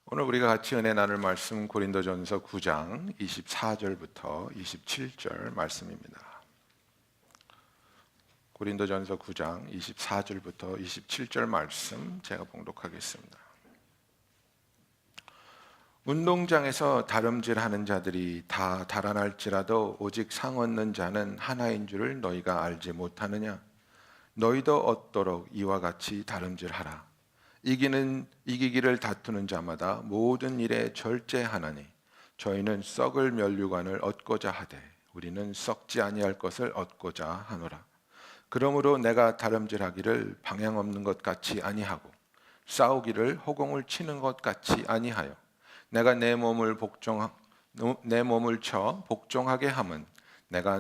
오늘 우리가 같이 은혜 나눌 말씀 고린도전서 9장 24절부터 27절 말씀입니다. 고린도전서 9장 24절부터 27절 말씀 제가 봉독하겠습니다. 운동장에서 다름질하는 자들이 다 달아날지라도 오직 상 얻는 자는 하나인 줄을 너희가 알지 못하느냐? 너희도 얻도록 이와 같이 다름질하라. 이기기를 다투는 자마다 모든 일에 절제하나니 저희는 썩을 면류관을 얻고자 하되 우리는 썩지 아니할 것을 얻고자 하노라. 그러므로 내가 다름질하기를 방향 없는 것 같이 아니하고 싸우기를 호공을 치는 것 같이 아니하여 내가 내 몸을 쳐 복종하게 함은 내가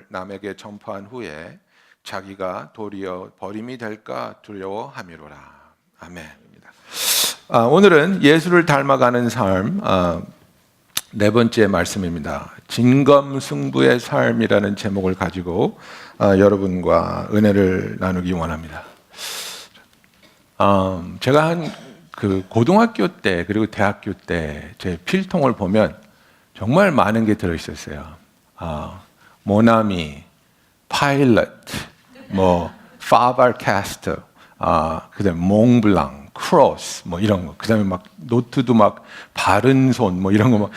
남에게 전파한 후에 자기가 도리어 버림이 될까 두려워함이로라. 아멘입니다. 오늘은 예수를 닮아가는 삶 네 번째 말씀입니다. 진검승부의 삶이라는 제목을 가지고 여러분과 은혜를 나누기 원합니다. 제가 한 고등학교 때 그리고 대학교 때 제 필통을 보면 정말 많은 게 들어 있었어요. 모나미, 파일럿, 파버캐스터, 그다음에 몽블랑, 크로스, 이런 거. 그다음에 막 노트도 막 바른 손, 이런 거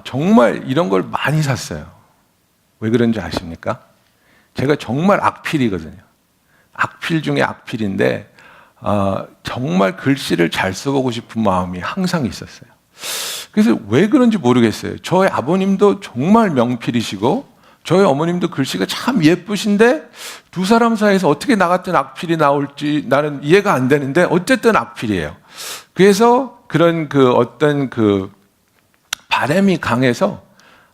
정말 이런 걸 많이 샀어요. 왜 그런지 아십니까? 제가 정말 악필이거든요. 악필 중에 악필인데 정말 글씨를 잘 써보고 싶은 마음이 항상 있었어요. 그래서 왜 그런지 모르겠어요. 저희 아버님도 정말 명필이시고 저희 어머님도 글씨가 참 예쁘신데 두 사람 사이에서 어떻게 나 같은 악필이 나올지 나는 이해가 안 되는데 어쨌든 악필이에요. 그래서 그런 어떤 바람이 강해서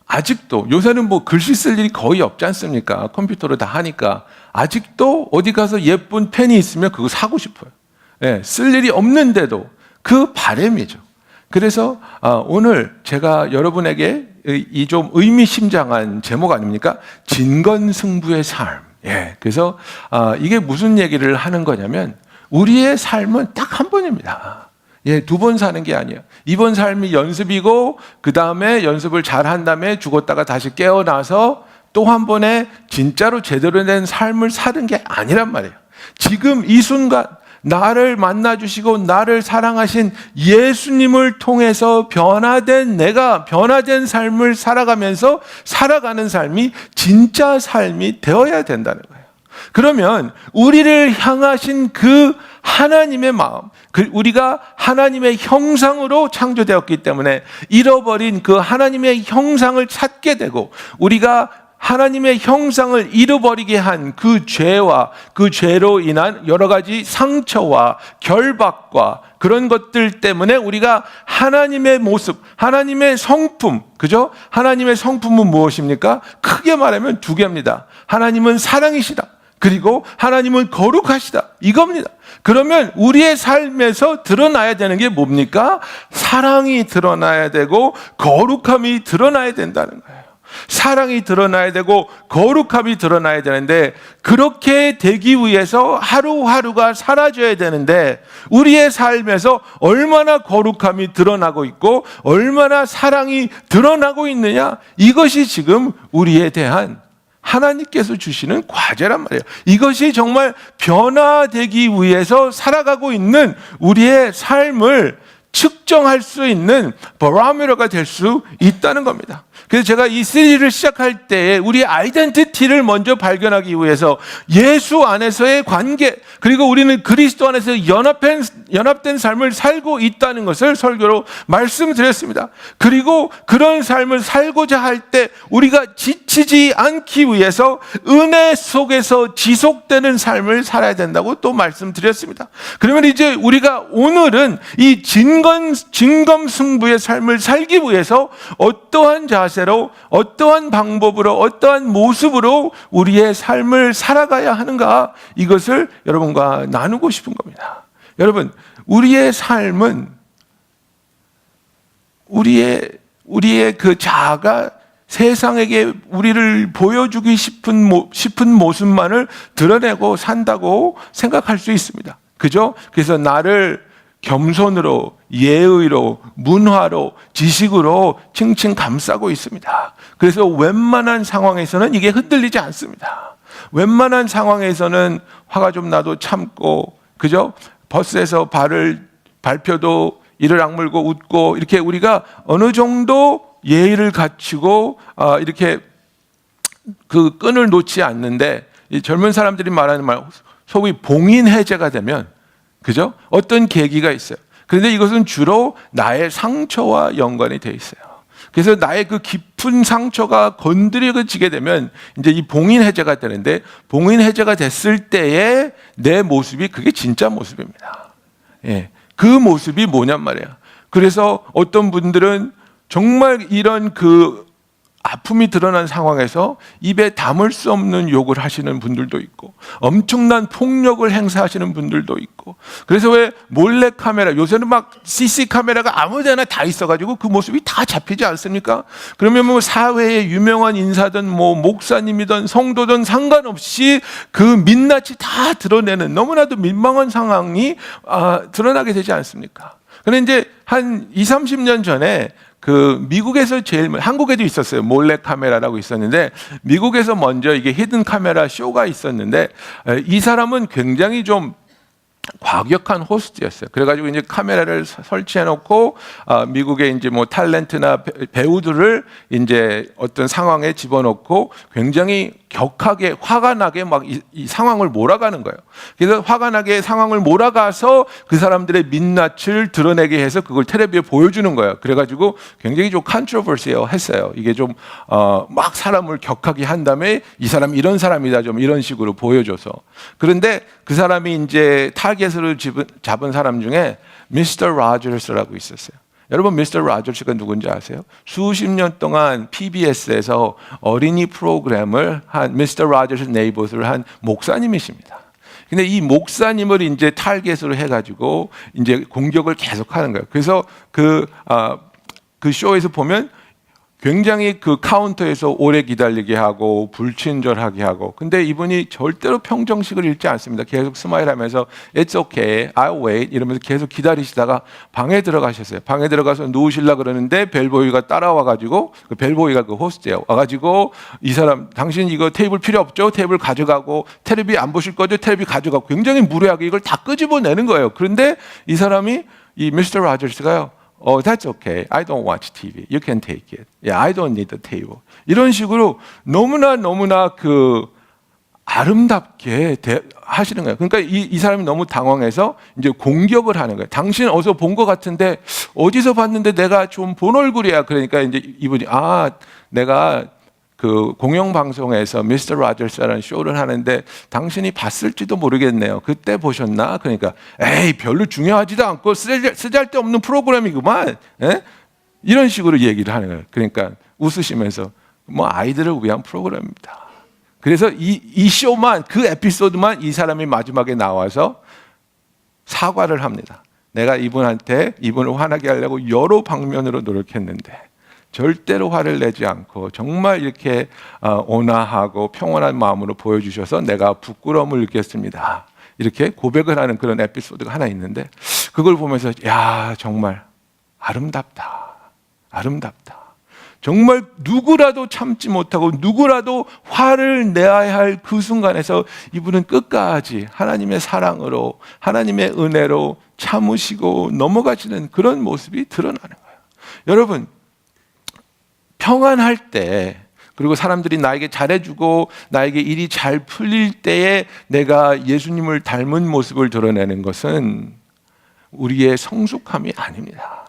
아직도 요새는 글씨 쓸 일이 거의 없지 않습니까? 컴퓨터로 다 하니까 아직도 어디 가서 예쁜 펜이 있으면 그거 사고 싶어요. 네, 쓸 일이 없는데도 그 바람이죠. 그래서 오늘 제가 여러분에게 이 좀 의미심장한 제목 아닙니까? 진검승부의 삶. 예, 그래서 이게 무슨 얘기를 하는 거냐면 우리의 삶은 딱 한 번입니다. 예, 두 번 사는 게 아니에요. 이번 삶이 연습이고 그 다음에 연습을 잘한 다음에 죽었다가 다시 깨어나서 또 한 번에 진짜로 제대로 된 삶을 사는 게 아니란 말이에요. 지금 이 순간 나를 만나주시고 나를 사랑하신 예수님을 통해서 변화된 삶을 살아가면서 살아가는 삶이 진짜 삶이 되어야 된다는 거예요. 그러면 우리를 향하신 그 하나님의 마음, 우리가 하나님의 형상으로 창조되었기 때문에 잃어버린 그 하나님의 형상을 찾게 되고 우리가 하나님의 형상을 잃어버리게 한 그 죄와 그 죄로 인한 여러 가지 상처와 결박과 그런 것들 때문에 우리가 하나님의 모습, 하나님의 성품, 그죠? 하나님의 성품은 무엇입니까? 크게 말하면 두 개입니다. 하나님은 사랑이시다. 그리고 하나님은 거룩하시다. 이겁니다. 그러면 우리의 삶에서 드러나야 되는 게 뭡니까? 사랑이 드러나야 되고 거룩함이 드러나야 된다는 거예요. 사랑이 드러나야 되고 거룩함이 드러나야 되는데 그렇게 되기 위해서 하루하루가 사라져야 되는데 우리의 삶에서 얼마나 거룩함이 드러나고 있고 얼마나 사랑이 드러나고 있느냐, 이것이 지금 우리에 대한 하나님께서 주시는 과제란 말이에요. 이것이 정말 변화되기 위해서 살아가고 있는 우리의 삶을 측정할 수 있는 바로미터가 될 수 있다는 겁니다. 그래서 제가 이 시리즈를 시작할 때에 우리의 아이덴티티를 먼저 발견하기 위해서 예수 안에서의 관계, 그리고 우리는 그리스도 안에서 연합된 삶을 살고 있다는 것을 설교로 말씀드렸습니다. 그리고 그런 삶을 살고자 할 때 우리가 지치지 않기 위해서 은혜 속에서 지속되는 삶을 살아야 된다고 또 말씀드렸습니다. 그러면 이제 우리가 오늘은 이 진검승부의 삶을 살기 위해서 어떠한 자세로, 어떠한 방법으로, 어떠한 모습으로 우리의 삶을 살아가야 하는가, 이것을 여러분과 나누고 싶은 겁니다. 여러분, 우리의 삶은 우리의 그 자아가 세상에게 우리를 보여주기 싶은 모습만을 드러내고 산다고 생각할 수 있습니다. 그죠? 그래서 나를 겸손으로, 예의로, 문화로, 지식으로 칭칭 감싸고 있습니다. 그래서 웬만한 상황에서는 이게 흔들리지 않습니다. 웬만한 상황에서는 화가 좀 나도 참고, 그죠? 버스에서 발표도 이를 악물고 웃고, 이렇게 우리가 어느 정도 예의를 갖추고 이렇게 그 끈을 놓지 않는데, 이 젊은 사람들이 말하는 말, 소위 봉인해제가 되면, 그죠? 어떤 계기가 있어요. 그런데 이것은 주로 나의 상처와 연관이 돼 있어요. 그래서 나의 그 깊은 상처가 건드려지게 되면 이제 이 봉인 해제가 되는데, 봉인 해제가 됐을 때의 내 모습이 그게 진짜 모습입니다. 예. 그 모습이 뭐냔 말이에요. 그래서 어떤 분들은 정말 이런 그 아픔이 드러난 상황에서 입에 담을 수 없는 욕을 하시는 분들도 있고, 엄청난 폭력을 행사하시는 분들도 있고, 그래서 왜 몰래 카메라, 요새는 막 CC 카메라가 아무데나 다 있어가지고 그 모습이 다 잡히지 않습니까? 그러면 뭐 사회의 유명한 인사든 뭐 목사님이든 성도든 상관없이 그 민낯이 다 드러내는 너무나도 민망한 상황이 드러나게 되지 않습니까? 그런데 이제 한 20, 30년 전에 그 미국에서 한국에도 있었어요. 몰래 카메라라고 있었는데, 미국에서 먼저 이게 히든 카메라 쇼가 있었는데, 이 사람은 굉장히 좀 과격한 호스트였어요. 그래가지고 이제 카메라를 설치해놓고 미국의 이제 뭐 탤런트나 배우들을 이제 어떤 상황에 집어넣고 굉장히 격하게 화가 나게 막 이 상황을 몰아가는 거예요. 그래서 화가 나게 상황을 몰아가서 그 사람들의 민낯을 드러내게 해서 그걸 텔레비에 보여주는 거예요. 그래가지고 굉장히 좀 컨트로버시했어요. 이게 좀 막 사람을 격하게 한 다음에 이 사람이 이런 사람이다 좀 이런 식으로 보여줘서. 그런데 그 사람이 이제 타겟으로 잡은 사람 중에 미스터 로저스라고 있었어요. 여러분 미스터 로저스가 누군지 아세요? 수십 년 동안 PBS에서 어린이 프로그램을 한 미스터 로저스 네이버스를 한 목사님이십니다. 근데 이 목사님을 이제 타겟으로 해가지고 이제 공격을 계속하는 거예요. 그래서 그 쇼에서 보면 굉장히 그 카운터에서 오래 기다리게 하고 불친절하게 하고, 근데 이분이 절대로 평정식을 잃지 않습니다. 계속 스마일하면서 It's okay, I'll wait 이러면서 계속 기다리시다가 방에 들어가셨어요. 방에 들어가서 누우시려 그러는데 벨보이가 따라와가지고, 그 벨보이가 그 호스트예요. 와가지고 이 사람 당신 이거 테이블 필요 없죠? 테이블 가져가고, 텔레비 안 보실 거죠? 텔레비 가져가고, 굉장히 무례하게 이걸 다 끄집어내는 거예요. 그런데 이 사람이 이 미스터 로저스가요, Oh, that's okay. I don't watch TV. You can take it. Yeah, I don't need the table. 이런 식으로 너무나 그 아름답게 하시는 거예요. 그러니까 이 사람이 너무 당황해서 이제 공격을 하는 거예요. 당신 어디서 본 것 같은데, 어디서 봤는데 내가 좀 본 얼굴이야. 그러니까 이제 이분이 내가 그 공영방송에서 미스터 로저스라는 쇼를 하는데 당신이 봤을지도 모르겠네요. 그때 보셨나? 그러니까 에이 별로 중요하지도 않고 쓰잘데없는 프로그램이구만. 에? 이런 식으로 얘기를 하는 거예요. 그러니까 웃으시면서 뭐 아이들을 위한 프로그램입니다. 그래서 이 쇼만, 그 에피소드만 이 사람이 마지막에 나와서 사과를 합니다. 내가 이분을 화나게 하려고 여러 방면으로 노력했는데 절대로 화를 내지 않고 정말 이렇게 온화하고 평온한 마음으로 보여주셔서 내가 부끄러움을 느꼈습니다. 이렇게 고백을 하는 그런 에피소드가 하나 있는데, 그걸 보면서 야, 정말 아름답다. 정말 누구라도 참지 못하고 누구라도 화를 내야 할 그 순간에서 이분은 끝까지 하나님의 사랑으로, 하나님의 은혜로 참으시고 넘어가시는 그런 모습이 드러나는 거예요. 여러분, 평안할 때, 그리고 사람들이 나에게 잘해주고 나에게 일이 잘 풀릴 때에 내가 예수님을 닮은 모습을 드러내는 것은 우리의 성숙함이 아닙니다.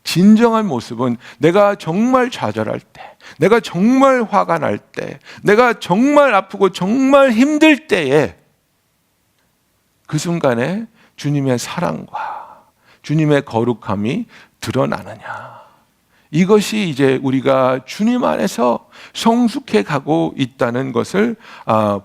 진정한 모습은 내가 정말 좌절할 때, 내가 정말 화가 날 때, 내가 정말 아프고 정말 힘들 때에 그 순간에 주님의 사랑과 주님의 거룩함이 드러나느냐. 이것이 이제 우리가 주님 안에서 성숙해 가고 있다는 것을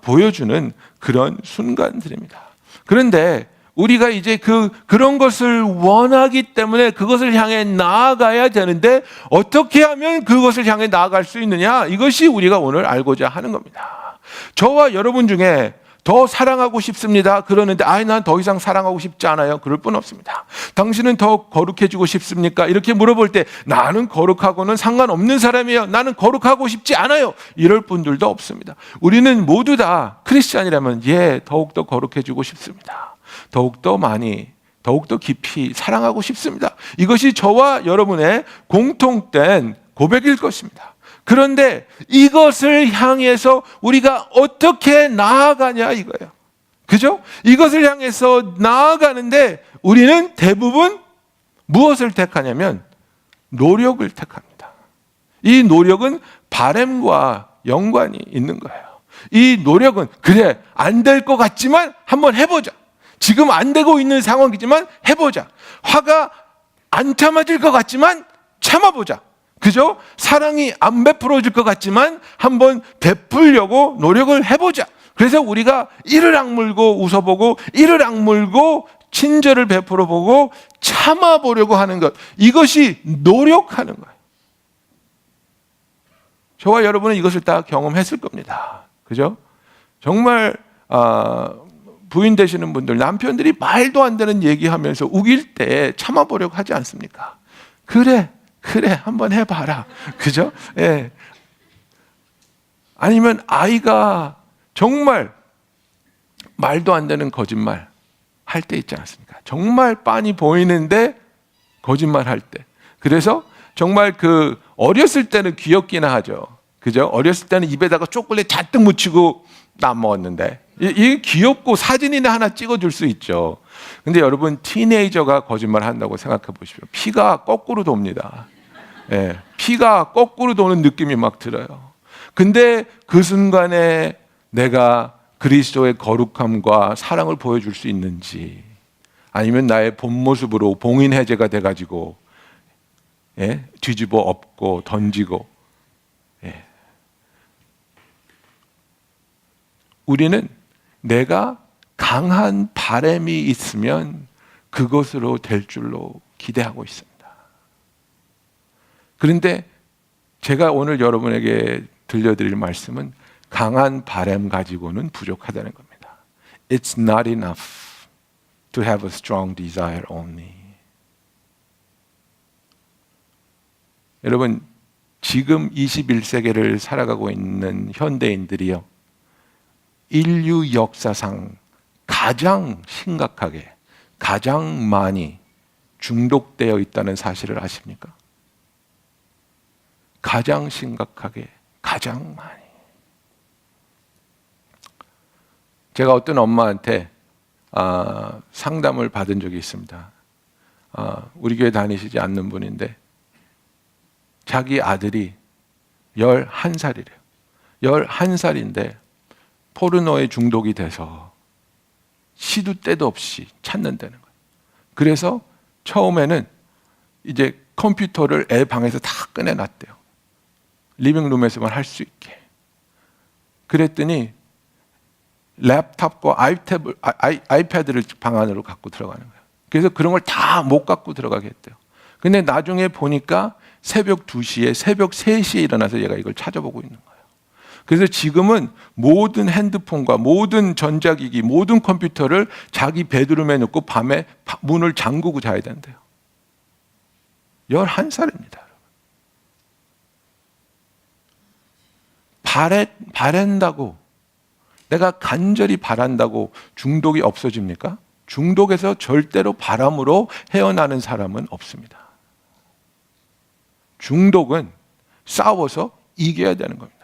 보여주는 그런 순간들입니다. 그런데 우리가 이제 그런 것을 원하기 때문에 그것을 향해 나아가야 되는데, 어떻게 하면 그것을 향해 나아갈 수 있느냐? 이것이 우리가 오늘 알고자 하는 겁니다. 저와 여러분 중에 더 사랑하고 싶습니다. 그러는데 난 더 이상 사랑하고 싶지 않아요. 그럴 뿐 없습니다. 당신은 더 거룩해지고 싶습니까? 이렇게 물어볼 때 나는 거룩하고는 상관없는 사람이에요. 나는 거룩하고 싶지 않아요. 이럴 분들도 없습니다. 우리는 모두 다 크리스찬이라면 더욱더 거룩해지고 싶습니다. 더욱더 많이, 더욱더 깊이 사랑하고 싶습니다. 이것이 저와 여러분의 공통된 고백일 것입니다. 그런데 이것을 향해서 우리가 어떻게 나아가냐 이거예요. 그죠? 이것을 향해서 나아가는데 우리는 대부분 무엇을 택하냐면 노력을 택합니다. 이 노력은 바램과 연관이 있는 거예요. 이 노력은 그래 안 될 것 같지만 한번 해보자. 지금 안 되고 있는 상황이지만 해보자. 화가 안 참아질 것 같지만 참아보자. 그죠? 사랑이 안 베풀어질 것 같지만 한번 베풀려고 노력을 해보자. 그래서 우리가 이를 악물고 웃어보고 이를 악물고 친절을 베풀어보고 참아보려고 하는 것. 이것이 노력하는 거예요. 저와 여러분은 이것을 다 경험했을 겁니다. 그죠? 정말 부인 되시는 분들, 남편들이 말도 안 되는 얘기하면서 우길 때 참아보려고 하지 않습니까? 그래 한번 해봐라. 그죠? 예. 아니면 아이가 정말 말도 안 되는 거짓말 할 때 있지 않습니까? 정말 빤히 보이는데 거짓말 할 때. 그래서 정말 어렸을 때는 귀엽기나 하죠. 그죠? 어렸을 때는 입에다가 초콜릿 잔뜩 묻히고 나 안 먹었는데. 이게 귀엽고 사진이나 하나 찍어줄 수 있죠. 근데 여러분, 티네이저가 거짓말 한다고 생각해 보십시오. 피가 거꾸로 돕니다. 예, 피가 거꾸로 도는 느낌이 막 들어요. 근데 그 순간에 내가 그리스도의 거룩함과 사랑을 보여줄 수 있는지, 아니면 나의 본 모습으로 봉인해제가 돼가지고 뒤집어 엎고 던지고. 우리는 내가 강한 바람이 있으면 그것으로 될 줄로 기대하고 있습니다. 그런데 제가 오늘 여러분에게 들려드릴 말씀은 강한 바람 가지고는 부족하다는 겁니다. It's not enough to have a strong desire only. 여러분, 지금 21세기를 살아가고 있는 현대인들이요, 인류 역사상 가장 심각하게, 가장 많이 중독되어 있다는 사실을 아십니까? 가장 심각하게, 가장 많이. 제가 어떤 엄마한테 상담을 받은 적이 있습니다. 우리 교회 다니시지 않는 분인데 자기 아들이 11살이래요. 11살인데 포르노에 중독이 돼서 시도 때도 없이 찾는다는 거예요. 그래서 처음에는 이제 컴퓨터를 애 방에서 다 꺼내놨대요. 리빙룸에서만 할 수 있게. 그랬더니 랩탑과 아이패드를 방 안으로 갖고 들어가는 거예요. 그래서 그런 걸 다 못 갖고 들어가게 했대요. 근데 나중에 보니까 새벽 2시에, 새벽 3시에 일어나서 얘가 이걸 찾아보고 있는 거예요. 그래서 지금은 모든 핸드폰과 모든 전자기기, 모든 컴퓨터를 자기 베드룸에 넣고 밤에 문을 잠그고 자야 된대요. 11살입니다. 바란다고, 내가 간절히 바란다고 중독이 없어집니까? 중독에서 절대로 바람으로 헤어나는 사람은 없습니다. 중독은 싸워서 이겨야 되는 겁니다.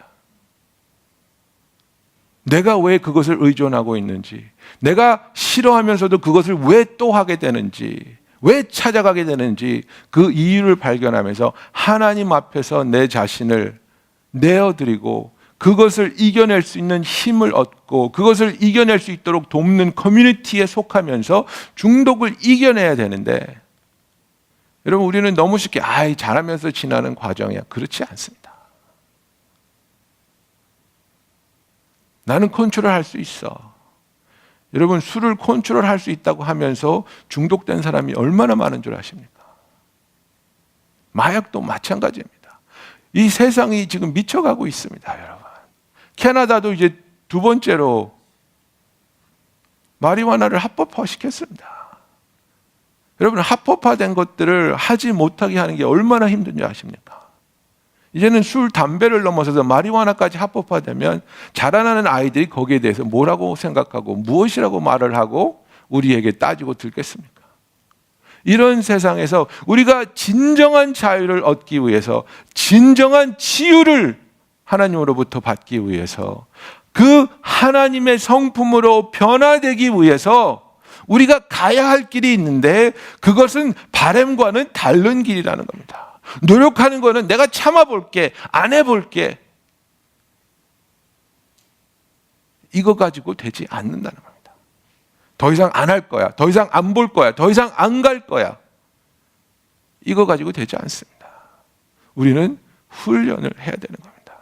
내가 왜 그것을 의존하고 있는지, 내가 싫어하면서도 그것을 왜 또 하게 되는지, 왜 찾아가게 되는지 그 이유를 발견하면서 하나님 앞에서 내 자신을 내어드리고 그것을 이겨낼 수 있는 힘을 얻고 그것을 이겨낼 수 있도록 돕는 커뮤니티에 속하면서 중독을 이겨내야 되는데, 여러분, 우리는 너무 쉽게 잘하면서 지나는 과정이야. 그렇지 않습니다. 나는 컨트롤할 수 있어. 여러분, 술을 컨트롤할 수 있다고 하면서 중독된 사람이 얼마나 많은 줄 아십니까? 마약도 마찬가지입니다. 이 세상이 지금 미쳐가고 있습니다, 여러분. 캐나다도 이제 2번째로 마리화나를 합법화시켰습니다. 여러분, 합법화된 것들을 하지 못하게 하는 게 얼마나 힘든지 아십니까? 이제는 술, 담배를 넘어서서 마리화나까지 합법화되면 자라나는 아이들이 거기에 대해서 뭐라고 생각하고 무엇이라고 말을 하고 우리에게 따지고 들겠습니까? 이런 세상에서 우리가 진정한 자유를 얻기 위해서, 진정한 치유를 하나님으로부터 받기 위해서, 그 하나님의 성품으로 변화되기 위해서 우리가 가야 할 길이 있는데, 그것은 바램과는 다른 길이라는 겁니다. 노력하는 거는 내가 참아볼게, 안 해볼게, 이거 가지고 되지 않는다는 겁니다. 더 이상 안 할 거야, 더 이상 안 볼 거야, 더 이상 안 갈 거야, 이거 가지고 되지 않습니다. 우리는 훈련을 해야 되는 겁니다.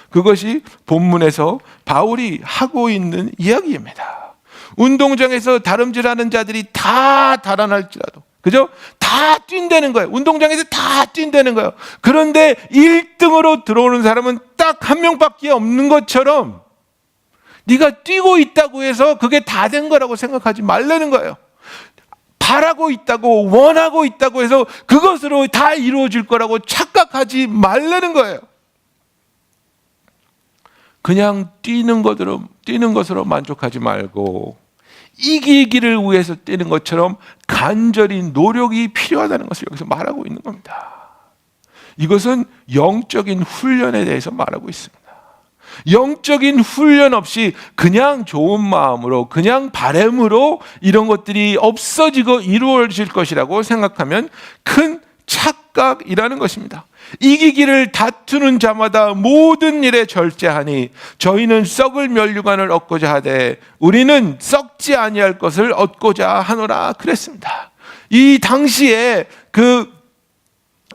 그것이 본문에서 바울이 하고 있는 이야기입니다. 운동장에서 다름질하는 자들이 다 달아날지라도, 그죠? 다 뛴다는 거예요. 운동장에서 다 뛴다는 거예요. 그런데 1등으로 들어오는 사람은 딱 한 명밖에 없는 것처럼 네가 뛰고 있다고 해서 그게 다 된 거라고 생각하지 말라는 거예요. 바라고 있다고, 원하고 있다고 해서 그것으로 다 이루어질 거라고 착각하지 말라는 거예요. 그냥 뛰는 것으로 만족하지 말고 이기기를 위해서 뛰는 것처럼 간절히 노력이 필요하다는 것을 여기서 말하고 있는 겁니다. 이것은 영적인 훈련에 대해서 말하고 있습니다. 영적인 훈련 없이 그냥 좋은 마음으로, 그냥 바람으로 이런 것들이 없어지고 이루어질 것이라고 생각하면 큰 착각이라는 것입니다. 이기기를 다투는 자마다 모든 일에 절제하니 저희는 썩을 면류관을 얻고자 하되 우리는 썩지 아니할 것을 얻고자 하노라 그랬습니다. 이 당시에 그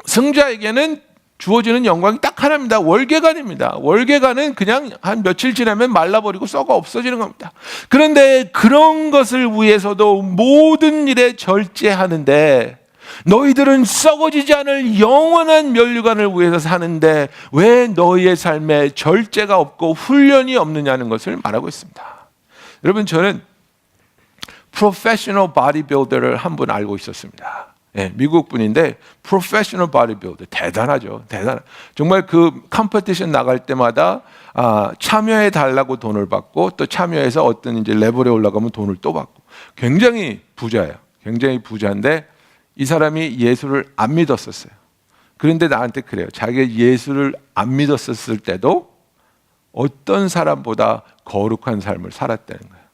승자에게는 주어지는 영광이 딱 하나입니다. 월계관입니다. 월계관은 그냥 한 며칠 지나면 말라버리고 썩어 없어지는 겁니다. 그런데 그런 것을 위해서도 모든 일에 절제하는데, 너희들은 썩어지지 않을 영원한 면류관을 위해서 사는데 왜 너희의 삶에 절제가 없고 훈련이 없느냐는 것을 말하고 있습니다. 여러분, 저는 프로페셔널 바디빌더를 한 분 알고 있었습니다. 네, 미국 분인데 프로페셔널 바디빌더, 대단하죠. 정말 그 컴피티션 나갈 때마다 참여해 달라고 돈을 받고, 또 참여해서 어떤 이제 레벨에 올라가면 돈을 또 받고, 굉장히 부자예요. 굉장히 부자인데 이 사람이 예수를 안 믿었었어요. 그런데 나한테 그래요. 자기가 예수를 안 믿었었을 때도 어떤 사람보다 거룩한 삶을 살았다는 거예요.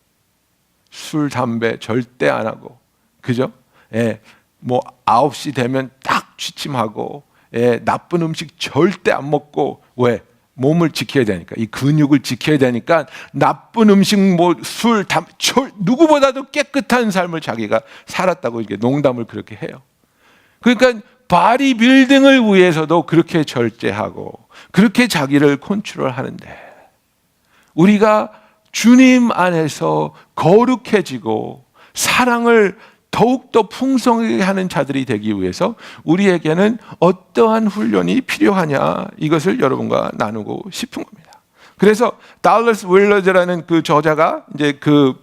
술, 담배 절대 안 하고, 그죠? 예, 뭐 9시 되면 딱 취침하고, 예, 나쁜 음식 절대 안 먹고, 왜? 몸을 지켜야 되니까, 이 근육을 지켜야 되니까 나쁜 음식, 뭐 술, 담배, 누구보다도 깨끗한 삶을 자기가 살았다고 이렇게 농담을 그렇게 해요. 그러니까 바디 빌딩을 위해서도 그렇게 절제하고 그렇게 자기를 컨트롤하는데, 우리가 주님 안에서 거룩해지고 사랑을 더욱더 풍성하게 하는 자들이 되기 위해서 우리에게는 어떠한 훈련이 필요하냐, 이것을 여러분과 나누고 싶은 겁니다. 그래서 달러스 윌러즈라는 그 저자가 이제 그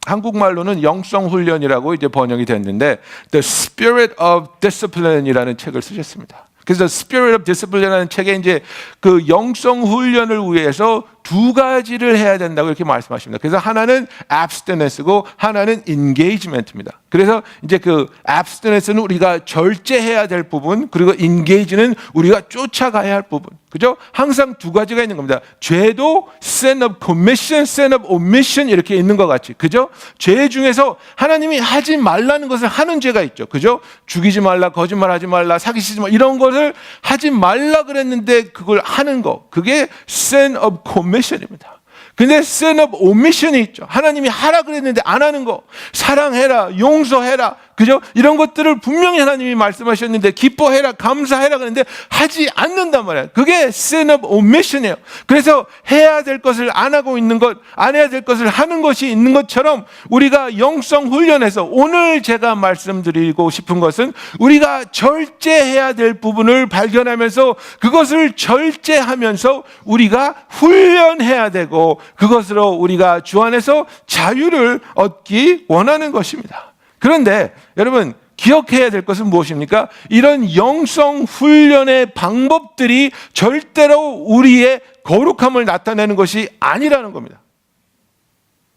한국말로는 영성 훈련이라고 이제 번역이 됐는데 The Spirit of Discipline이라는 책을 쓰셨습니다. 그래서 Spirit of Discipline이라는 책에 이제 그 영성 훈련을 위해서 두 가지를 해야 된다고 이렇게 말씀하십니다. 그래서 하나는 abstinence고 하나는 engagement입니다. 그래서 이제 그 abstinence는 우리가 절제해야 될 부분, 그리고 engage는 우리가 쫓아가야 할 부분. 그죠? 항상 두 가지가 있는 겁니다. 죄도 sin of commission, sin of omission 이렇게 있는 것 같이. 그죠? 죄 중에서 하나님이 하지 말라는 것을 하는 죄가 있죠. 그죠? 죽이지 말라, 거짓말하지 말라, 사기치지 말라, 이런 것을 하지 말라 그랬는데 그걸 하는 거. 그게 sin of commission입니다. 근데 sin of omission이 있죠. 하나님이 하라 그랬는데 안 하는 거. 사랑해라, 용서해라, 그죠? 이런 것들을 분명히 하나님이 말씀하셨는데 기뻐해라, 감사해라 그러는데 하지 않는단 말이에요. 그게 sin of omission이에요. 그래서 해야 될 것을 안 하고 있는 것, 안 해야 될 것을 하는 것이 있는 것처럼 우리가 영성 훈련에서 오늘 제가 말씀드리고 싶은 것은 우리가 절제해야 될 부분을 발견하면서 그것을 절제하면서 우리가 훈련해야 되고 그것으로 우리가 주 안에서 자유를 얻기 원하는 것입니다. 그런데 여러분 기억해야 될 것은 무엇입니까? 이런 영성 훈련의 방법들이 절대로 우리의 거룩함을 나타내는 것이 아니라는 겁니다.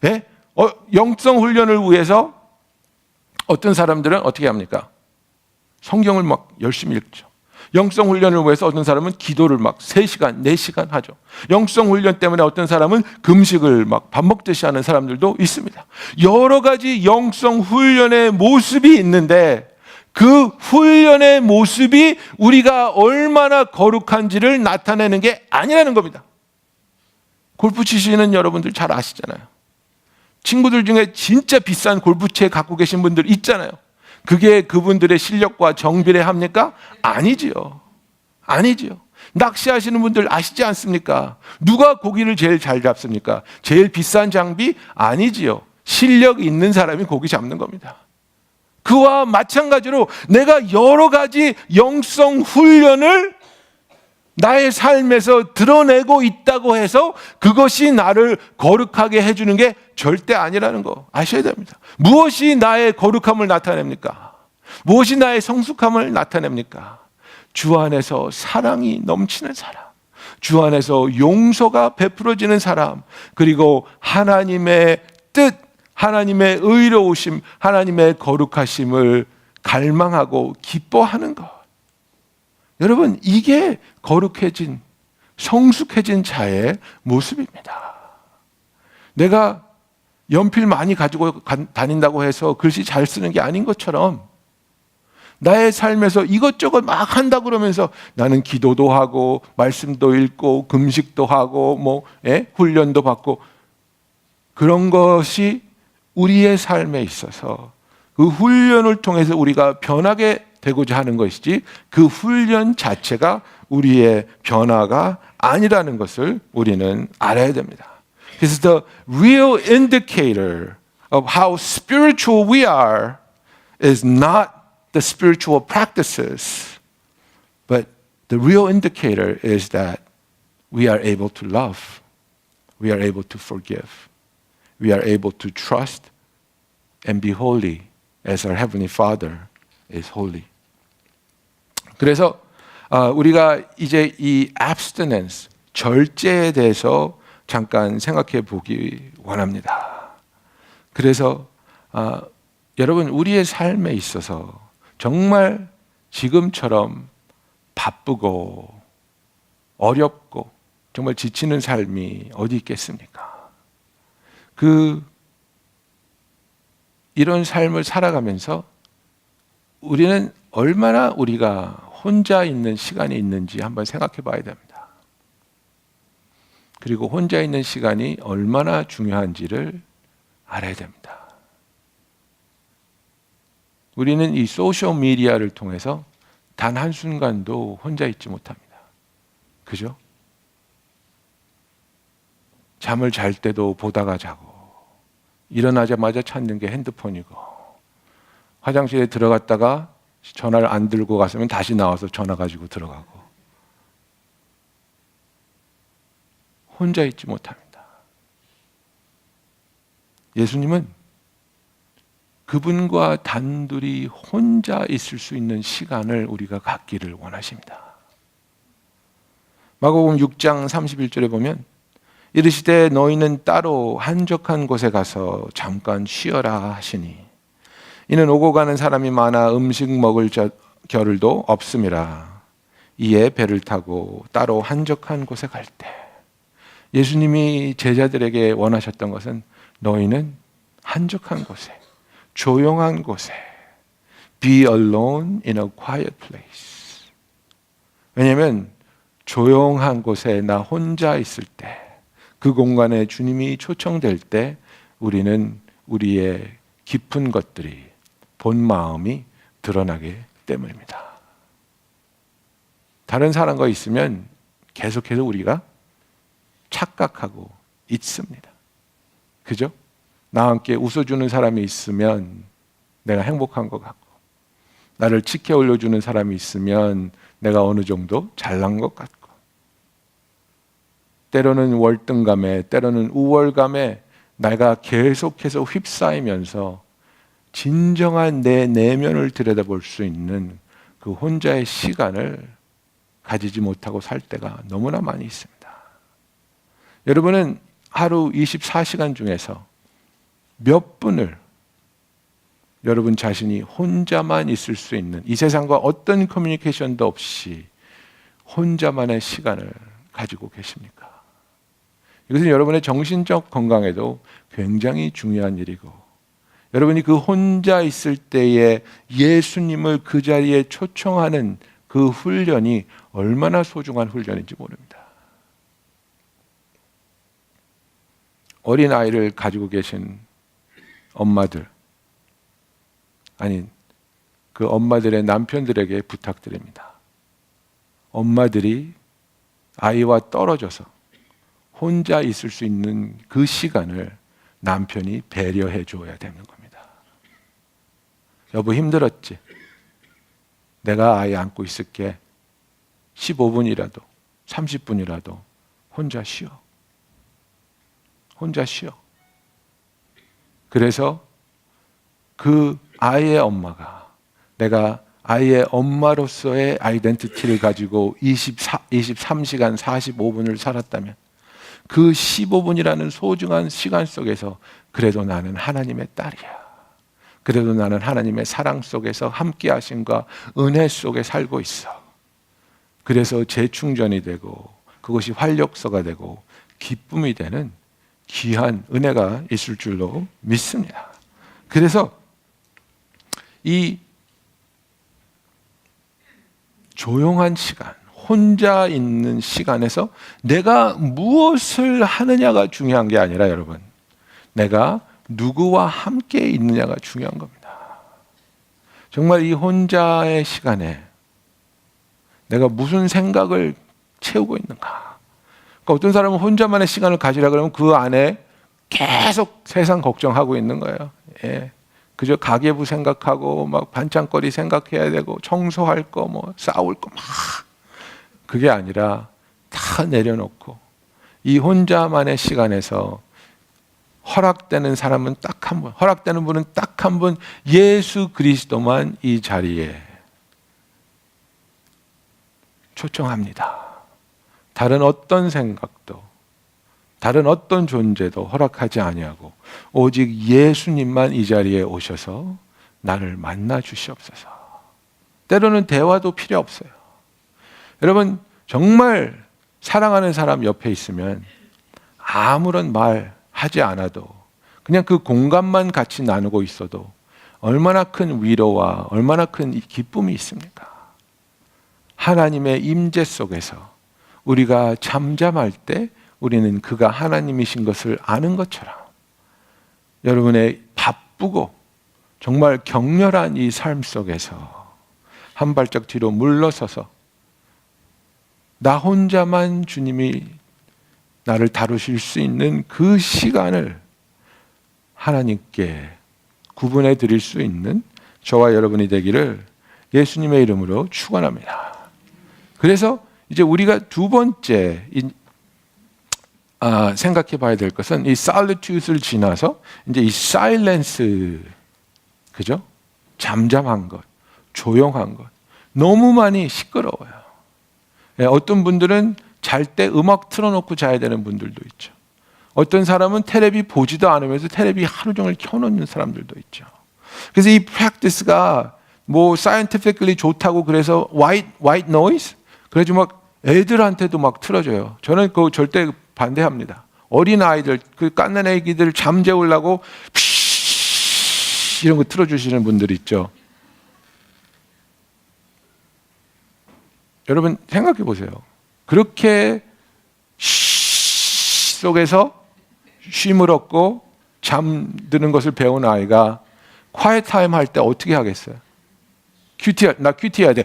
네? 영성 훈련을 위해서 어떤 사람들은 어떻게 합니까? 성경을 막 열심히 읽죠. 영성 훈련을 위해서 어떤 사람은 기도를 막 3시간, 4시간 하죠. 영성 훈련 때문에 어떤 사람은 금식을 막 밥 먹듯이 하는 사람들도 있습니다. 여러 가지 영성 훈련의 모습이 있는데 그 훈련의 모습이 우리가 얼마나 거룩한지를 나타내는 게 아니라는 겁니다. 골프 치시는 여러분들 잘 아시잖아요. 친구들 중에 진짜 비싼 골프채 갖고 계신 분들 있잖아요. 그게 그분들의 실력과 정비례합니까? 아니지요. 아니지요. 낚시하시는 분들 아시지 않습니까? 누가 고기를 제일 잘 잡습니까? 제일 비싼 장비? 아니지요. 실력 있는 사람이 고기 잡는 겁니다. 그와 마찬가지로 내가 여러 가지 영성 훈련을 나의 삶에서 드러내고 있다고 해서 그것이 나를 거룩하게 해주는 게 절대 아니라는 거 아셔야 됩니다. 무엇이 나의 거룩함을 나타냅니까? 무엇이 나의 성숙함을 나타냅니까? 주 안에서 사랑이 넘치는 사람, 주 안에서 용서가 베풀어지는 사람, 그리고 하나님의 뜻, 하나님의 의로우심, 하나님의 거룩하심을 갈망하고 기뻐하는 것. 여러분, 이게 거룩해진, 성숙해진 자의 모습입니다. 내가 연필 많이 가지고 다닌다고 해서 글씨 잘 쓰는 게 아닌 것처럼 나의 삶에서 이것저것 막 한다 그러면서 나는 기도도 하고 말씀도 읽고 금식도 하고 훈련도 받고 그런 것이 우리의 삶에 있어서 그 훈련을 통해서 우리가 변하게 되고자 하는 것이지 그 훈련 자체가 우리의 변화가 아니라는 것을 우리는 알아야 됩니다. This is the real indicator of how spiritual we are is not the spiritual practices, but the real indicator is that we are able to love, we are able to forgive, we are able to trust and be holy as our Heavenly Father is holy. 그래서 우리가 이제 이 abstinence, 절제에 대해서 잠깐 생각해 보기 원합니다. 그래서 여러분 우리의 삶에 있어서 정말 지금처럼 바쁘고 어렵고 정말 지치는 삶이 어디 있겠습니까? 이런 삶을 살아가면서 우리는 얼마나 우리가 혼자 있는 시간이 있는지 한번 생각해 봐야 됩니다. 그리고 혼자 있는 시간이 얼마나 중요한지를 알아야 됩니다. 우리는 이 소셜 미디어를 통해서 단 한순간도 혼자 있지 못합니다. 그죠? 잠을 잘 때도 보다가 자고 일어나자마자 찾는 게 핸드폰이고 화장실에 들어갔다가 전화를 안 들고 갔으면 다시 나와서 전화 가지고 들어가고 혼자 있지 못합니다. 예수님은 그분과 단둘이 혼자 있을 수 있는 시간을 우리가 갖기를 원하십니다. 마가복음 6장 31절에 보면 이르시되 너희는 따로 한적한 곳에 가서 잠깐 쉬어라 하시니 이는 오고 가는 사람이 많아 음식 먹을 겨를도 없음이라. 이에 배를 타고 따로 한적한 곳에 갈 때 예수님이 제자들에게 원하셨던 것은 너희는 한적한 곳에 조용한 곳에 be alone in a quiet place. 왜냐하면 조용한 곳에 나 혼자 있을 때 그 공간에 주님이 초청될 때 우리는 우리의 깊은 것들이 본 마음이 드러나기 때문입니다. 다른 사람과 있으면 계속해서 우리가 착각하고 있습니다. 그죠? 나와 함께 웃어주는 사람이 있으면 내가 행복한 것 같고, 나를 치켜 올려주는 사람이 있으면 내가 어느 정도 잘난 것 같고, 때로는 월등감에, 때로는 우월감에 내가 계속해서 휩싸이면서 진정한 내 내면을 들여다볼 수 있는 그 혼자의 시간을 가지지 못하고 살 때가 너무나 많이 있습니다. 여러분은 하루 24시간 중에서 몇 분을 여러분 자신이 혼자만 있을 수 있는, 이 세상과 어떤 커뮤니케이션도 없이 혼자만의 시간을 가지고 계십니까? 이것은 여러분의 정신적 건강에도 굉장히 중요한 일이고, 여러분이 그 혼자 있을 때에 예수님을 그 자리에 초청하는 그 훈련이 얼마나 소중한 훈련인지 모릅니다. 어린아이를 가지고 계신 엄마들, 아니 그 엄마들의 남편들에게 부탁드립니다. 엄마들이 아이와 떨어져서 혼자 있을 수 있는 그 시간을 남편이 배려해 줘야 되는 겁니다. 여보 힘들었지? 내가 아이 안고 있을게. 15분이라도 30분이라도 혼자 쉬어. 혼자 쉬어. 그래서 그 아이의 엄마가, 내가 아이의 엄마로서의 아이덴티티를 가지고 23시간 45분을 살았다면 그 15분이라는 소중한 시간 속에서 그래도 나는 하나님의 딸이야. 그래도 나는 하나님의 사랑 속에서 함께 하심과 은혜 속에 살고 있어. 그래서 재충전이 되고 그것이 활력소가 되고 기쁨이 되는 귀한 은혜가 있을 줄로 믿습니다. 그래서 이 조용한 시간, 혼자 있는 시간에서 내가 무엇을 하느냐가 중요한 게 아니라, 여러분, 내가 누구와 함께 있느냐가 중요한 겁니다. 정말 이 혼자의 시간에 내가 무슨 생각을 채우고 있는가? 그러니까 어떤 사람은 혼자만의 시간을 가지라 그러면 그 안에 계속 세상 걱정하고 있는 거예요. 예. 그저 가계부 생각하고 막 반찬거리 생각해야 되고 청소할 거 뭐 싸울 거 막, 그게 아니라 다 내려놓고 이 혼자만의 시간에서 허락되는 사람은 딱 한 분, 허락되는 분은 딱 한 분, 예수 그리스도만 이 자리에 초청합니다. 다른 어떤 생각도, 다른 어떤 존재도 허락하지 아니하고 오직 예수님만 이 자리에 오셔서 나를 만나 주시옵소서. 때로는 대화도 필요 없어요. 여러분, 정말 사랑하는 사람 옆에 있으면 아무런 말 하지 않아도 그냥 그 공간만 같이 나누고 있어도 얼마나 큰 위로와 얼마나 큰 기쁨이 있습니까? 하나님의 임재 속에서 우리가 잠잠할 때 우리는 그가 하나님이신 것을 아는 것처럼 여러분의 바쁘고 정말 격렬한 이 삶 속에서 한 발짝 뒤로 물러서서 나 혼자만 주님이 나를 다루실 수 있는 그 시간을 하나님께 구분해 드릴 수 있는 저와 여러분이 되기를 예수님의 이름으로 축원합니다. 그래서 이제 우리가 두 번째 생각해 봐야 될 것은 이 solitude를 지나서 이제 이 silence, 그죠? 잠잠한 것, 조용한 것. 너무 많이 시끄러워요. 어떤 분들은 잘 때 음악 틀어놓고 자야 되는 분들도 있죠. 어떤 사람은 텔레비 보지도 않으면서 텔레비 하루 종일 켜놓는 사람들도 있죠. 그래서 이 practice가 뭐 scientifically 좋다고 그래서 white noise, 그래서 막 애들한테도 막 틀어줘요. 저는 그거 절대 반대합니다. 어린 아이들, 그 깐난 애기들 잠재우려고 이런 거 틀어주시는 분들 있죠. 여러분 생각해 보세요. 그렇게 속에서 쉼을 얻고 잠드는 것을 배운 아이가 quiet time 할 때 어떻게 하겠어요? 나 큐티 해야 돼.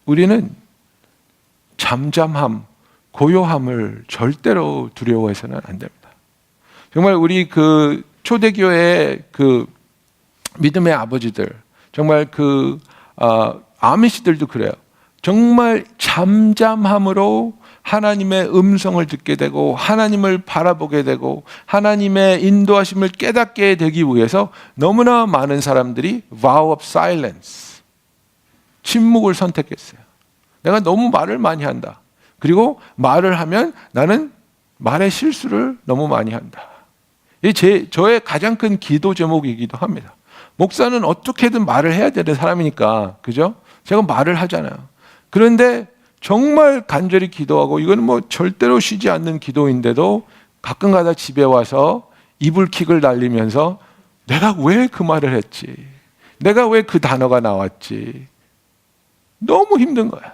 우리는 잠잠함, 고요함을 절대로 두려워해서는 안 됩니다. 정말 우리 그 초대교회 그 믿음의 아버지들, 정말 그 아미시들도 그래요. 정말 잠잠함으로 하나님의 음성을 듣게 되고 하나님을 바라보게 되고 하나님의 인도하심을 깨닫게 되기 위해서 너무나 많은 사람들이 vow of silence, 침묵을 선택했어요. 내가 너무 말을 많이 한다. 그리고 말을 하면 나는 말의 실수를 너무 많이 한다. 이게 저의 가장 큰 기도 제목이기도 합니다. 목사는 어떻게든 말을 해야 되는 사람이니까, 그죠? 제가 말을 하잖아요. 그런데 정말 간절히 기도하고, 이거는 뭐 절대로 쉬지 않는 기도인데도 가끔가다 집에 와서 이불킥을 날리면서 내가 왜 그 말을 했지? 내가 왜 그 단어가 나왔지? 너무 힘든 거야.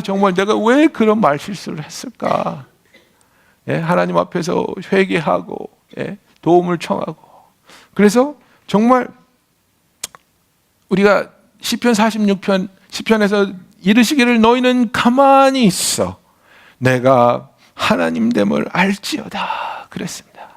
정말 내가 왜 그런 말 실수를 했을까? 예, 하나님 앞에서 회개하고, 예, 도움을 청하고. 그래서 정말 우리가 시편 46편, 시편에서 이르시기를 너희는 가만히 있어. 내가 하나님됨을 알지어다. 그랬습니다.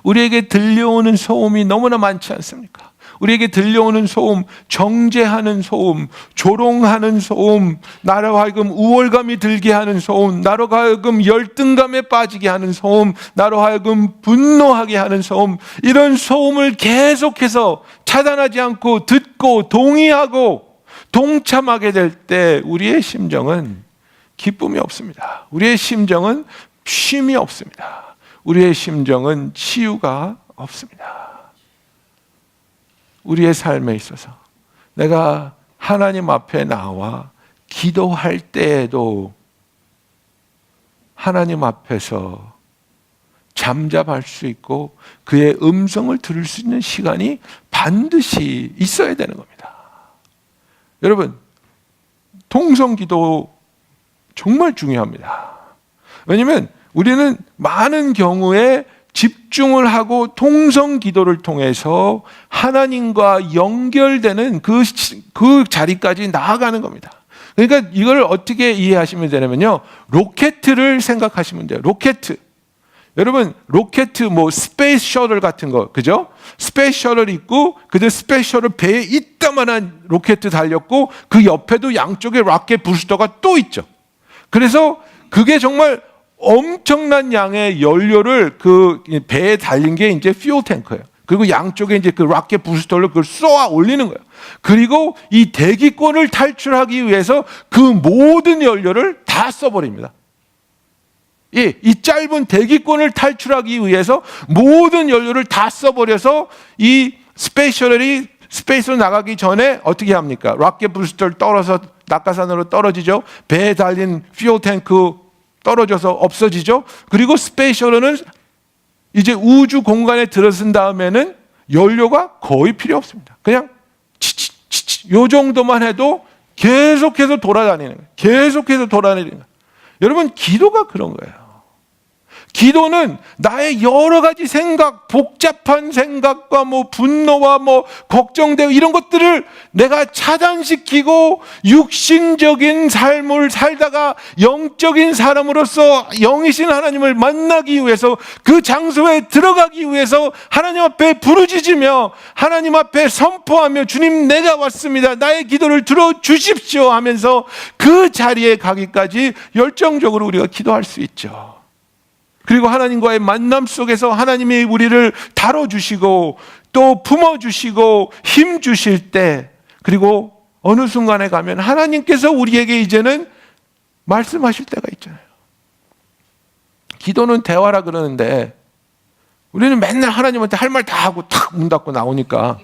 우리에게 들려오는 소음이 너무나 많지 않습니까? 우리에게 들려오는 소음, 정죄하는 소음, 조롱하는 소음, 나로 하여금 우월감이 들게 하는 소음, 나로 하여금 열등감에 빠지게 하는 소음, 나로 하여금 분노하게 하는 소음, 이런 소음을 계속해서 차단하지 않고 듣고 동의하고 동참하게 될 때 우리의 심정은 기쁨이 없습니다. 우리의 심정은 쉼이 없습니다. 우리의 심정은 치유가 없습니다. 우리의 삶에 있어서 내가 하나님 앞에 나와 기도할 때에도 하나님 앞에서 잠잠할 수 있고 그의 음성을 들을 수 있는 시간이 반드시 있어야 되는 겁니다. 여러분, 통성기도 정말 중요합니다. 왜냐하면 우리는 많은 경우에 집중을 하고 통성 기도를 통해서 하나님과 연결되는 그 자리까지 나아가는 겁니다. 그러니까 이걸 어떻게 이해하시면 되냐면요, 로켓을 생각하시면 돼요. 로켓. 여러분, 로켓 스페이스 셔틀 같은 거, 그죠? 스페이스 셔틀 있고, 스페이스 셔틀 배에 이따만한 로켓 달렸고, 그 옆에도 양쪽에 로켓 부스터가 또 있죠. 그래서 그게 정말 엄청난 양의 연료를 그 배에 달린 게 이제 퓨얼 탱크예요. 그리고 양쪽에 이제 그 로켓 부스터를 그걸 쏘아 올리는 거예요. 그리고 이 대기권을 탈출하기 위해서 그 모든 연료를 다 써버립니다. 이 짧은 대기권을 탈출하기 위해서 모든 연료를 다 써버려서 이 스페이스 셔틀이 스페이스로 나가기 전에 어떻게 합니까? 로켓 부스터를 떨어서 낙하산으로 떨어지죠. 배에 달린 퓨얼 탱크 떨어져서 없어지죠. 그리고 스페이스 셔틀은 이제 우주 공간에 들어선 다음에는 연료가 거의 필요 없습니다. 그냥 치치 요 정도만 해도 계속해서 돌아다니는 거예요. 계속해서 돌아다니는 거예요. 여러분, 기도가 그런 거예요. 기도는 나의 여러 가지 생각, 복잡한 생각과 분노와 걱정되고 이런 것들을 내가 차단시키고 육신적인 삶을 살다가 영적인 사람으로서 영이신 하나님을 만나기 위해서 그 장소에 들어가기 위해서 하나님 앞에 부르짖으며 하나님 앞에 선포하며 주님, 내가 왔습니다. 나의 기도를 들어주십시오 하면서 그 자리에 가기까지 열정적으로 우리가 기도할 수 있죠. 그리고 하나님과의 만남 속에서 하나님이 우리를 다뤄주시고 또 품어주시고 힘주실 때, 그리고 어느 순간에 가면 하나님께서 우리에게 이제는 말씀하실 때가 있잖아요. 기도는 대화라 그러는데 우리는 맨날 하나님한테 할 말 다 하고 탁 문 닫고 나오니까,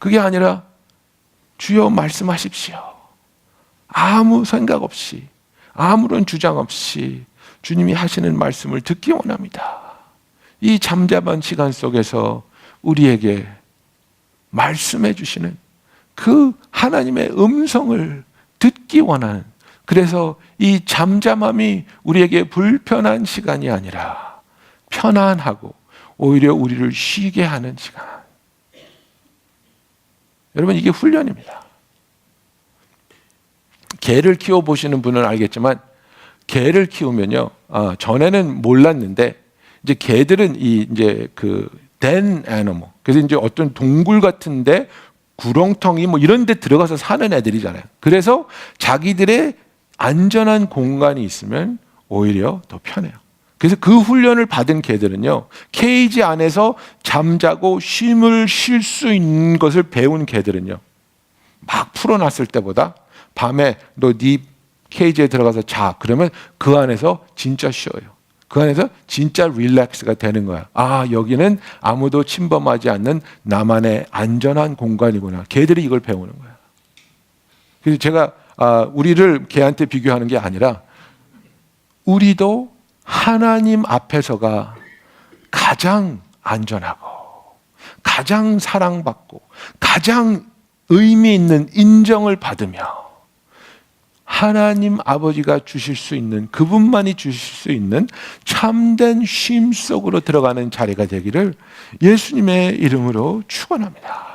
그게 아니라 주여 말씀하십시오. 아무 생각 없이, 아무런 주장 없이 주님이 하시는 말씀을 듣기 원합니다. 이 잠잠한 시간 속에서 우리에게 말씀해 주시는 그 하나님의 음성을 듣기 있기 원하는, 그래서 이 잠잠함이 우리에게 불편한 시간이 아니라 편안하고 오히려 우리를 쉬게 하는 시간. 여러분, 이게 훈련입니다. 개를 키워보시는 분은 알겠지만, 개를 키우면요, 전에는 몰랐는데, 이제 개들은 이제 den animal, 그래서 이제 어떤 동굴 같은데 구렁텅이 뭐 이런 데 들어가서 사는 애들이잖아요. 그래서 자기들의 안전한 공간이 있으면 오히려 더 편해요. 그래서 그 훈련을 받은 개들은요, 케이지 안에서 잠자고 쉼을 쉴 수 있는 것을 배운 개들은요, 막 풀어놨을 때보다 밤에 너 네 케이지에 들어가서 자, 그러면 그 안에서 진짜 쉬어요. 그 안에서 진짜 릴렉스가 되는 거야. 아, 여기는 아무도 침범하지 않는 나만의 안전한 공간이구나. 개들이 이걸 배우는 거야. 그래서 제가 우리를 개한테 비교하는 게 아니라, 우리도 하나님 앞에서가 가장 안전하고 가장 사랑받고 가장 의미 있는 인정을 받으며 하나님 아버지가 주실 수 있는, 그분만이 주실 수 있는 참된 쉼 속으로 들어가는 자리가 되기를 예수님의 이름으로 축원합니다.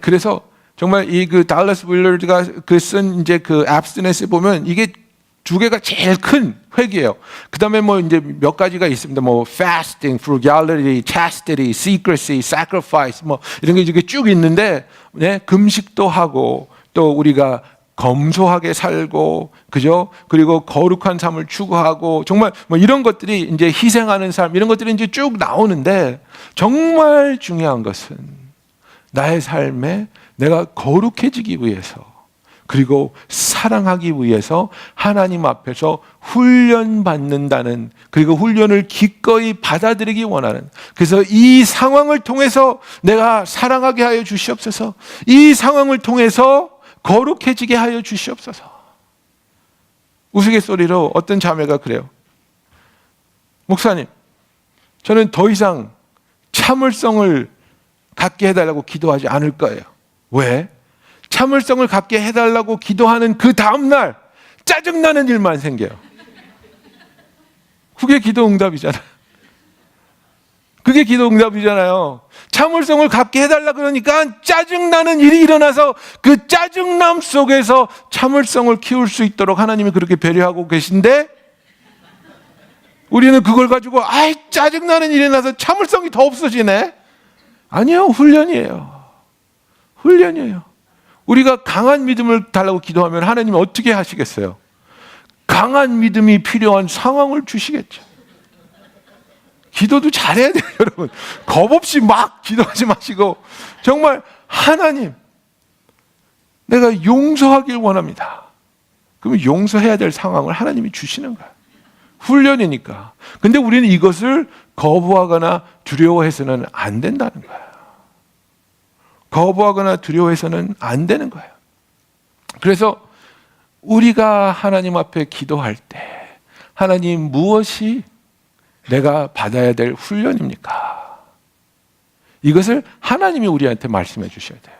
그래서 정말 달러스 윌러드가 쓴 이제 abstinence 보면 이게 두 개가 제일 큰 획이에요. 그 다음에 뭐 이제 몇 가지가 있습니다. 뭐 fasting, frugality, chastity, secrecy, sacrifice, 뭐 이런 게 이렇게 쭉 있는데, 네, 금식도 하고 또 우리가 검소하게 살고, 그죠? 그리고 거룩한 삶을 추구하고, 정말 뭐 이런 것들이 이제 희생하는 삶, 이런 것들이 이제 쭉 나오는데, 정말 중요한 것은 나의 삶에 내가 거룩해지기 위해서, 그리고 사랑하기 위해서 하나님 앞에서 훈련받는다는, 그리고 훈련을 기꺼이 받아들이기 원하는, 그래서 이 상황을 통해서 내가 사랑하게 하여 주시옵소서, 이 상황을 통해서 거룩해지게 하여 주시옵소서. 우스갯소리로 어떤 자매가 그래요. 목사님, 저는 더 이상 참을성을 갖게 해달라고 기도하지 않을 거예요. 왜? 참을성을 갖게 해달라고 기도하는 그 다음날 짜증나는 일만 생겨요. 그게 기도 응답이잖아요. 그게 기도 응답이잖아요. 참을성을 갖게 해달라 그러니까 짜증나는 일이 일어나서 그 짜증남 속에서 참을성을 키울 수 있도록 하나님이 그렇게 배려하고 계신데, 우리는 그걸 가지고 아이 짜증나는 일이 나서 참을성이 더 없어지네. 아니요, 훈련이에요. 훈련이에요. 우리가 강한 믿음을 달라고 기도하면 하나님이 어떻게 하시겠어요? 강한 믿음이 필요한 상황을 주시겠죠. 기도도 잘해야 돼요, 여러분. 겁 없이 막 기도하지 마시고, 정말 하나님, 내가 용서하길 원합니다. 그러면 용서해야 될 상황을 하나님이 주시는 거예요. 훈련이니까. 근데 우리는 이것을 거부하거나 두려워해서는 안 된다는 거예요. 거부하거나 두려워해서는 안 되는 거예요. 그래서 우리가 하나님 앞에 기도할 때, 하나님, 무엇이 내가 받아야 될 훈련입니까? 이것을 하나님이 우리한테 말씀해 주셔야 돼요.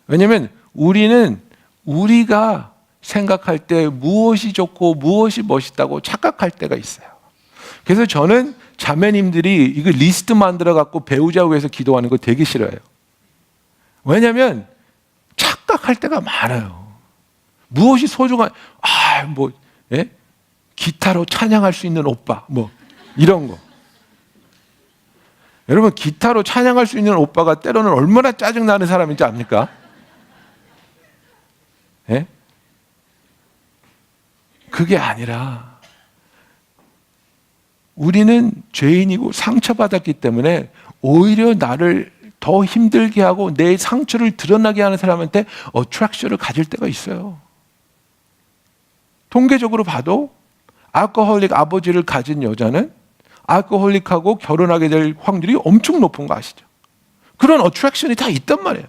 왜냐하면 우리는 우리가 생각할 때 무엇이 좋고 무엇이 멋있다고 착각할 때가 있어요. 그래서 저는 자매님들이 이거 리스트 만들어 갖고 배우자고 해서 기도하는 거 되게 싫어해요. 왜냐하면 착각할 때가 많아요. 무엇이 소중한, 예? 기타로 찬양할 수 있는 오빠, 뭐 이런 거. 여러분, 기타로 찬양할 수 있는 오빠가 때로는 얼마나 짜증나는 사람인지 압니까? 예? 그게 아니라 우리는 죄인이고 상처받았기 때문에 오히려 나를 더 힘들게 하고 내 상처를 드러나게 하는 사람한테 어트랙션을 가질 때가 있어요. 통계적으로 봐도 알코올릭 아버지를 가진 여자는 알코올릭하고 결혼하게 될 확률이 엄청 높은 거 아시죠? 그런 어트랙션이 다 있단 말이에요.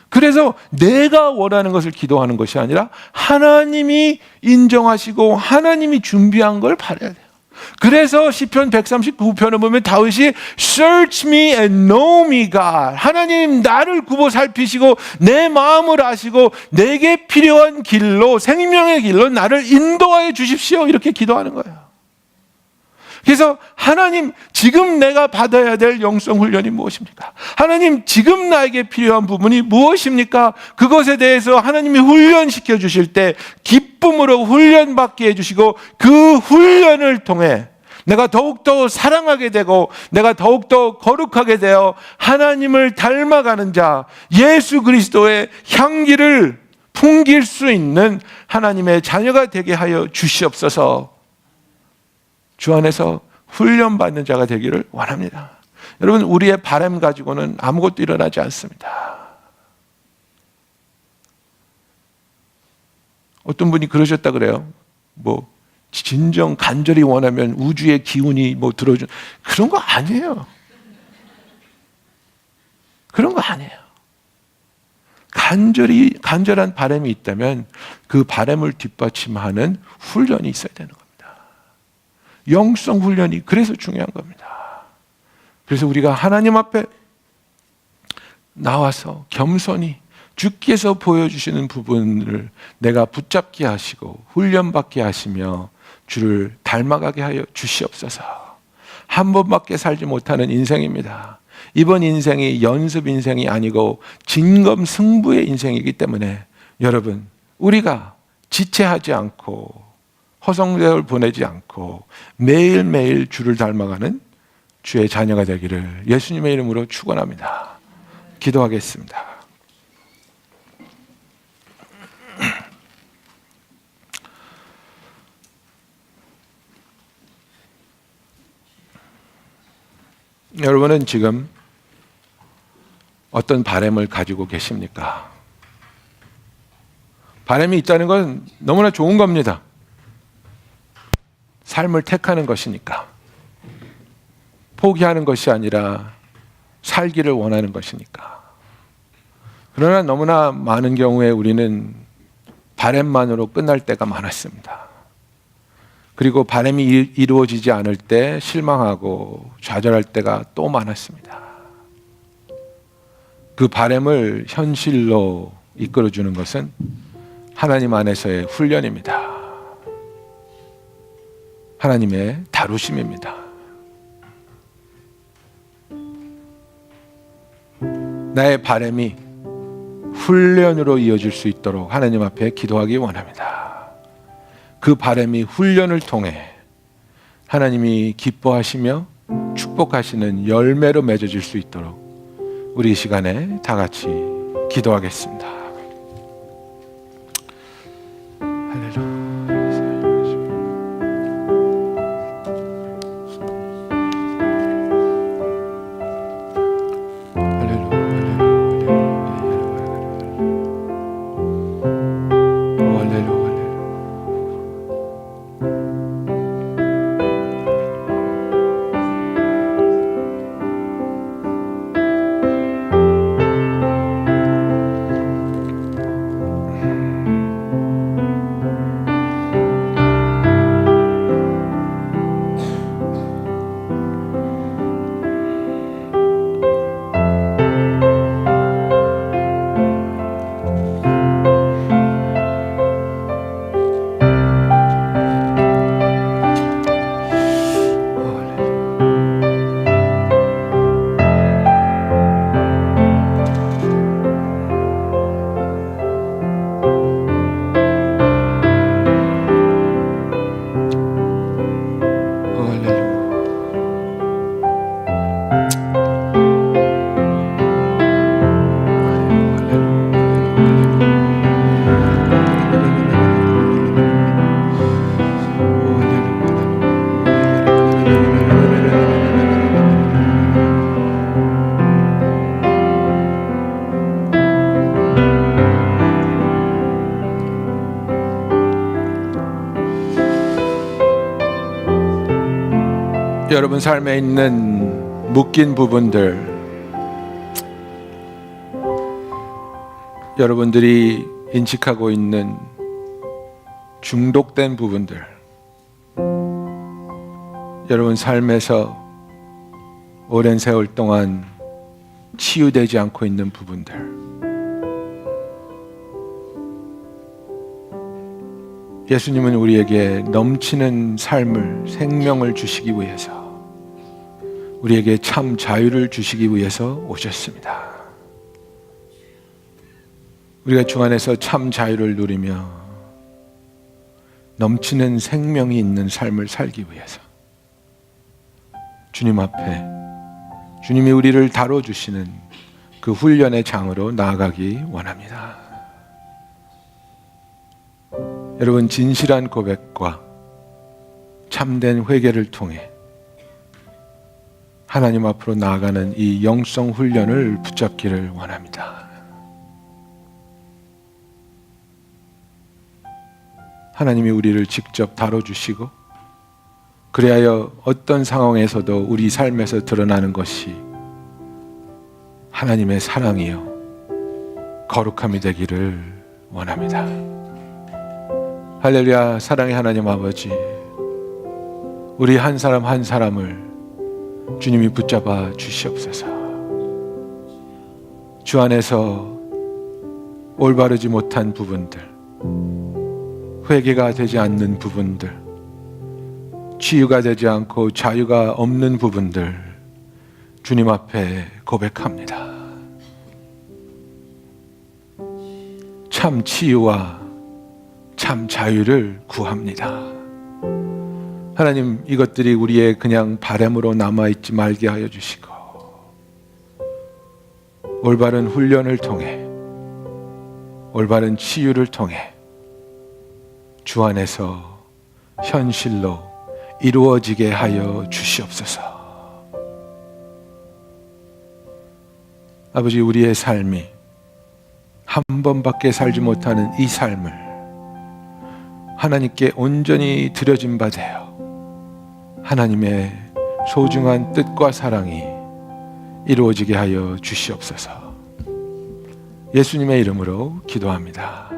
그래서 내가 원하는 것을 기도하는 것이 아니라 하나님이 인정하시고 하나님이 준비한 걸 바라야 돼요. 그래서 시편 139편을 보면 다윗이 Search me and know me, God. 하나님, 나를 굽어 살피시고 내 마음을 아시고 내게 필요한 길로, 생명의 길로 나를 인도하여 주십시오. 이렇게 기도하는 거예요. 그래서 하나님, 지금 내가 받아야 될 영성 훈련이 무엇입니까? 하나님, 지금 나에게 필요한 부분이 무엇입니까? 그것에 대해서 하나님이 훈련시켜 주실 때 기쁨으로 훈련받게 해주시고, 그 훈련을 통해 내가 더욱더 사랑하게 되고 내가 더욱더 거룩하게 되어 하나님을 닮아가는 자, 예수 그리스도의 향기를 풍길 수 있는 하나님의 자녀가 되게 하여 주시옵소서. 주 안에서 훈련받는 자가 되기를 원합니다. 여러분, 우리의 바람 가지고는 아무것도 일어나지 않습니다. 어떤 분이 그러셨다 그래요. 진정 간절히 원하면 우주의 기운이 들어준, 그런 거 아니에요. 그런 거 아니에요. 간절한 바람이 있다면 그 바람을 뒷받침하는 훈련이 있어야 되는 겁니다. 영성 훈련이 그래서 중요한 겁니다. 그래서 우리가 하나님 앞에 나와서 겸손히 주께서 보여주시는 부분을 내가 붙잡게 하시고 훈련받게 하시며 주를 닮아가게 하여 주시옵소서. 한 번밖에 살지 못하는 인생입니다. 이번 인생이 연습 인생이 아니고 진검승부의 인생이기 때문에 여러분, 우리가 지체하지 않고 허송세월 보내지 않고 매일매일 주를 닮아가는 주의 자녀가 되기를 예수님의 이름으로 축원합니다. 기도하겠습니다. 여러분은 지금 어떤 바람을 가지고 계십니까? 바람이 있다는 건 너무나 좋은 겁니다. 삶을 택하는 것이니까. 포기하는 것이 아니라 살기를 원하는 것이니까. 그러나 너무나 많은 경우에 우리는 바람만으로 끝날 때가 많았습니다. 그리고 바람이 이루어지지 않을 때 실망하고 좌절할 때가 또 많았습니다. 그 바람을 현실로 이끌어주는 것은 하나님 안에서의 훈련입니다. 하나님의 다루심입니다. 나의 바람이 훈련으로 이어질 수 있도록 하나님 앞에 기도하기 원합니다. 그 바람이 훈련을 통해 하나님이 기뻐하시며 축복하시는 열매로 맺어질 수 있도록 우리 이 시간에 다 같이 기도하겠습니다. 할렐루야. 여러분 삶에 있는 묶인 부분들, 여러분들이 인식하고 있는 중독된 부분들, 여러분 삶에서 오랜 세월 동안 치유되지 않고 있는 부분들, 예수님은 우리에게 넘치는 삶을, 생명을 주시기 위해서, 우리에게 참 자유를 주시기 위해서 오셨습니다. 우리가 주 안에서 참 자유를 누리며 넘치는 생명이 있는 삶을 살기 위해서 주님 앞에 주님이 우리를 다뤄주시는 그 훈련의 장으로 나아가기 원합니다. 여러분, 진실한 고백과 참된 회개를 통해 하나님 앞으로 나아가는 이 영성 훈련을 붙잡기를 원합니다. 하나님이 우리를 직접 다뤄주시고, 그리하여 어떤 상황에서도 우리 삶에서 드러나는 것이 하나님의 사랑이요 거룩함이 되기를 원합니다. 할렐루야. 사랑의 하나님 아버지, 우리 한 사람 한 사람을 주님이 붙잡아 주시옵소서. 주 안에서 올바르지 못한 부분들, 회개가 되지 않는 부분들, 치유가 되지 않고 자유가 없는 부분들 주님 앞에 고백합니다. 참 치유와 참 자유를 구합니다. 하나님, 이것들이 우리의 그냥 바람으로 남아있지 말게 하여 주시고, 올바른 훈련을 통해, 올바른 치유를 통해 주 안에서 현실로 이루어지게 하여 주시옵소서. 아버지, 우리의 삶이 한 번밖에 살지 못하는 이 삶을 하나님께 온전히 드려진 바 되어 하나님의 소중한 뜻과 사랑이 이루어지게 하여 주시옵소서. 예수님의 이름으로 기도합니다.